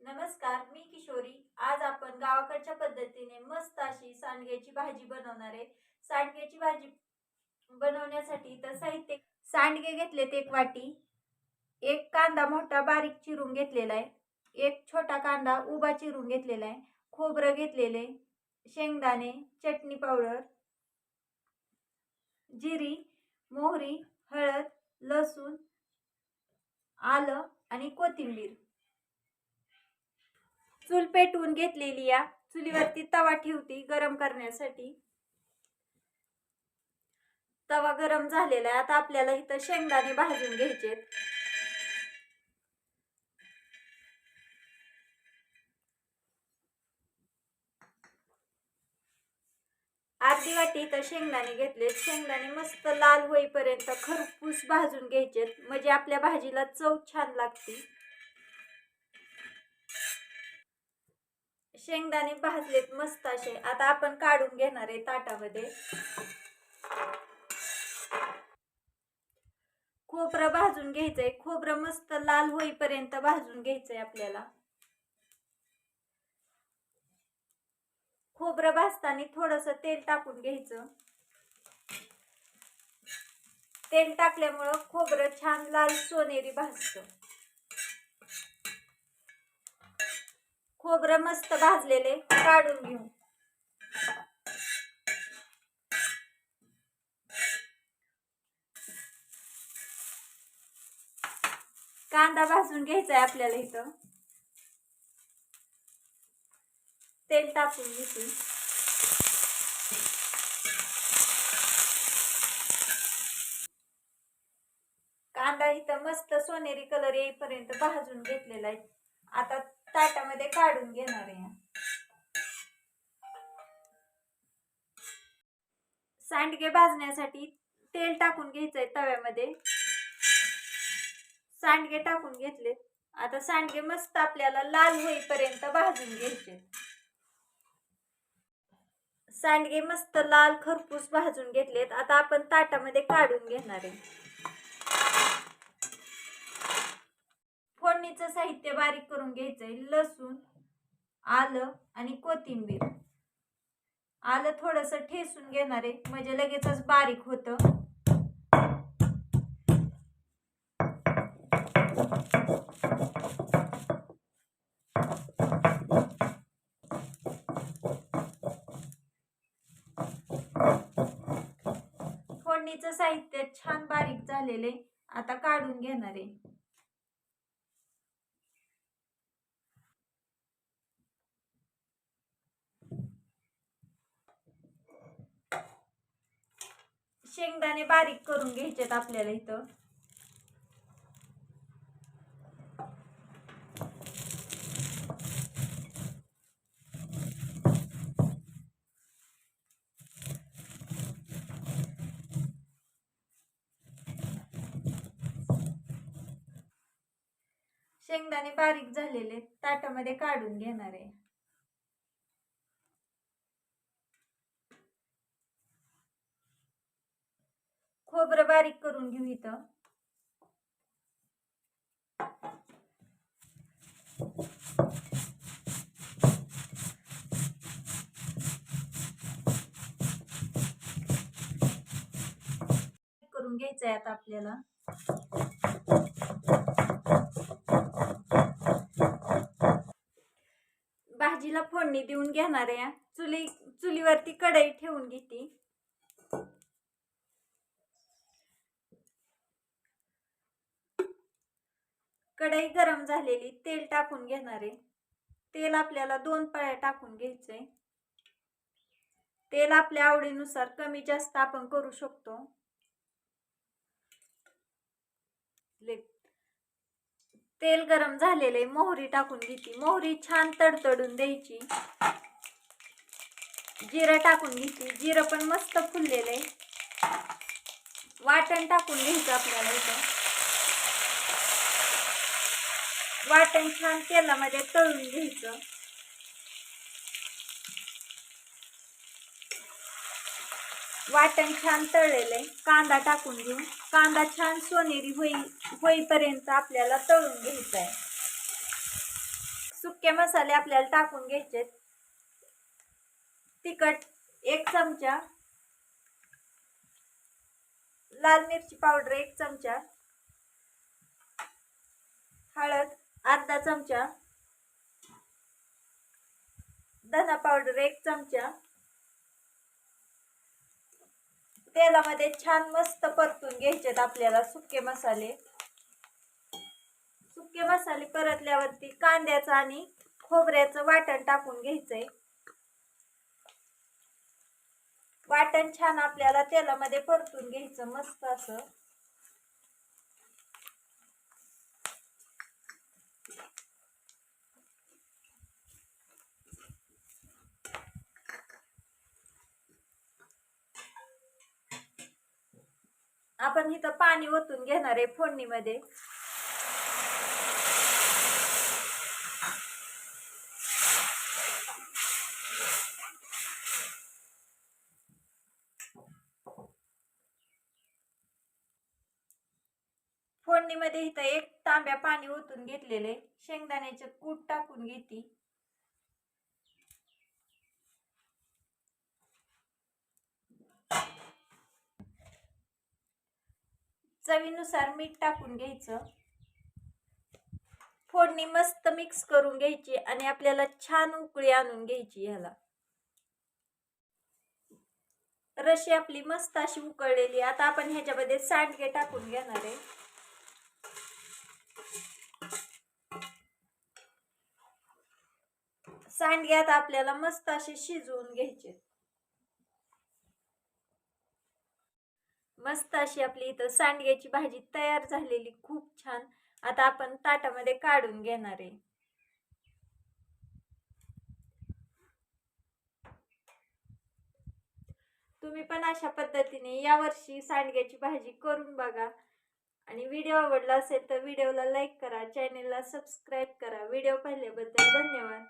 नमस्कार, मी किशोरी. आज आपण गावाकडच्या पद्धतीने मस्त अशी सांडग्याची भाजी बनवणार आहे. सांडग्याची भाजी बनवण्यासाठी तर साहित्य: सांडगे घेतलेत 1 वाटी, एक कांदा मोठा बारीक चिरून घेतलेला आहे, एक छोटा कांदा उभा चिरून घेतलेला आहे, खोबरं घेतलेले, शेंगदाणे, चटणी पावडर, जिरी, मोहरी, हळद, लसूण, आलं आणि कोथिंबीर. चूल पेटवून घेतलेली या चुलीवरती तवा ठेवती गरम करण्यासाठी. तवा गरम झालेला आहे. आता आपल्याला इथं शेंगदाणे भाजून घ्यायचे. अर्धी वाटी इथं शेंगदाणे घेतले. शेंगदाणे मस्त लाल होईपर्यंत खरपूस भाजून घ्यायचे, म्हणजे आपल्या भाजीला चव छान लागते. शेंगदाणे भाजलेत मस्त असे. आता आपण काढून घेणार आहे ताटामध्ये. खोबरं भाजून घ्यायचंय. खोबरं मस्त लाल होईपर्यंत भाजून घ्यायचंय आपल्याला. खोबरं भाजताना थोडंसं तेल टाकून घ्यायचं. तेल टाकल्यामुळं खोबरं छान लाल सोनेरी भाजतं. खोबरं मस्त भाजलेले काढून घेऊ. कांदा भाजून घ्यायचा आहे आपल्याला. इथं तेल टाकून घेते. कांदा इथं मस्त सोनेरी कलर येईपर्यंत भाजून घेतलेला आहे. आता ताटामध्ये काढून घेणार आहे. सांडगे भाजण्यासाठी तेल टाकून घ्यायचंय तव्यामध्ये. सांडगे टाकून घेतले. आता सांडगे मस्त आपल्याला लाल होईपर्यंत भाजून घ्यायचे. सांडगे मस्त लाल खरपूस भाजून घेतलेत. आता आपण ताटामध्ये काढून घेणार आहे. फोडणीचं साहित्य बारीक करून घ्यायचंय. लसूण, आलं आणि कोथिंबीर. आलं थोडंसं ठेचून घेणार आहे, म्हणजे लगेचच बारीक होतं. फोडणीचं साहित्य छान बारीक झालेले. आता काढून घेणार आहे. शेंगदाणे बारीक करून घ्यायचेत आपल्याला इथं. शेंगदाणे बारीक झालेले ताटामध्ये काढून घेणार आहे. खोबरं बारीक करून घेऊ इथं. करून घ्यायचंय आता आपल्याला. भाजीला फोडणी देऊन घेणार आहे. चुलीवरती कढई ठेवून घेते. कढई गरम झालेली. तेल टाकून घेणार आहे. तेल आपल्याला 2 पळ्या टाकून घ्यायचंय. तेल आपल्या आवडीनुसार कमी जास्त आपण करू शकतो. तेल गरम झालेले. मोहरी टाकून घेते. मोहरी छान तडतडून द्यायची. जिरं टाकून घेते. जिरं पण मस्त फुललेले. वाटण टाकून घ्यायचं आपल्याला इथं. वाटण छान तेलामध्ये तळून घ्यायचं. वाटण छान तळलेले. कांदा टाकून घेऊ. कांदा छान सोनेरी होईपर्यंत आपल्याला तळून घ्यायचा आहे. सुके मसाले आपल्याला टाकून घ्यायचे. तिखट 1 चमचा, लाल मिरची पावडर 1 चमचा, हळद अर्धा चमचा, धना पावडर 1 चमचा. तेलामध्ये छान मस्त परतून घ्यायचेत आपल्याला सुके मसाले. सुके मसाले परतल्यावरती कांद्याचं आणि खोबऱ्याचं वाटण टाकून घ्यायचंय. वाटण छान आपल्याला तेलामध्ये परतून घ्यायचं मस्त असं. आपण इथं पाणी ओतून घेणार आहे फोडणीमध्ये. फोडणीमध्ये इथं 1 तांब्या पाणी ओतून घेतलेले. शेंगदाण्याचे कूट टाकून घेते. चवीनुसार मीठ टाकून घ्यायचं. फोडणी मस्त मिक्स करून घ्यायची आणि आपल्याला छान उकळी आणून घ्यायची. ह्याला रशी आपली मस्त अशी उकळलेली. आता आपण ह्याच्यामध्ये सांडगे टाकून घेणार आहे. सांडगे आता आपल्याला मस्त असे शिजवून घ्यायचे. मस्त अशी आपली इथं सांडग्याची भाजी तयार झालेली, खूप छान. आता आपण ताटामध्ये काढून घेणार आहे. तुम्ही पण अशा पद्धतीने यावर्षी सांडग्याची भाजी करून बघा. आणि व्हिडिओ आवडला असेल तर व्हिडिओला लाईक करा, चॅनेलला सबस्क्राईब करा. व्हिडिओ पाहिल्याबद्दल धन्यवाद.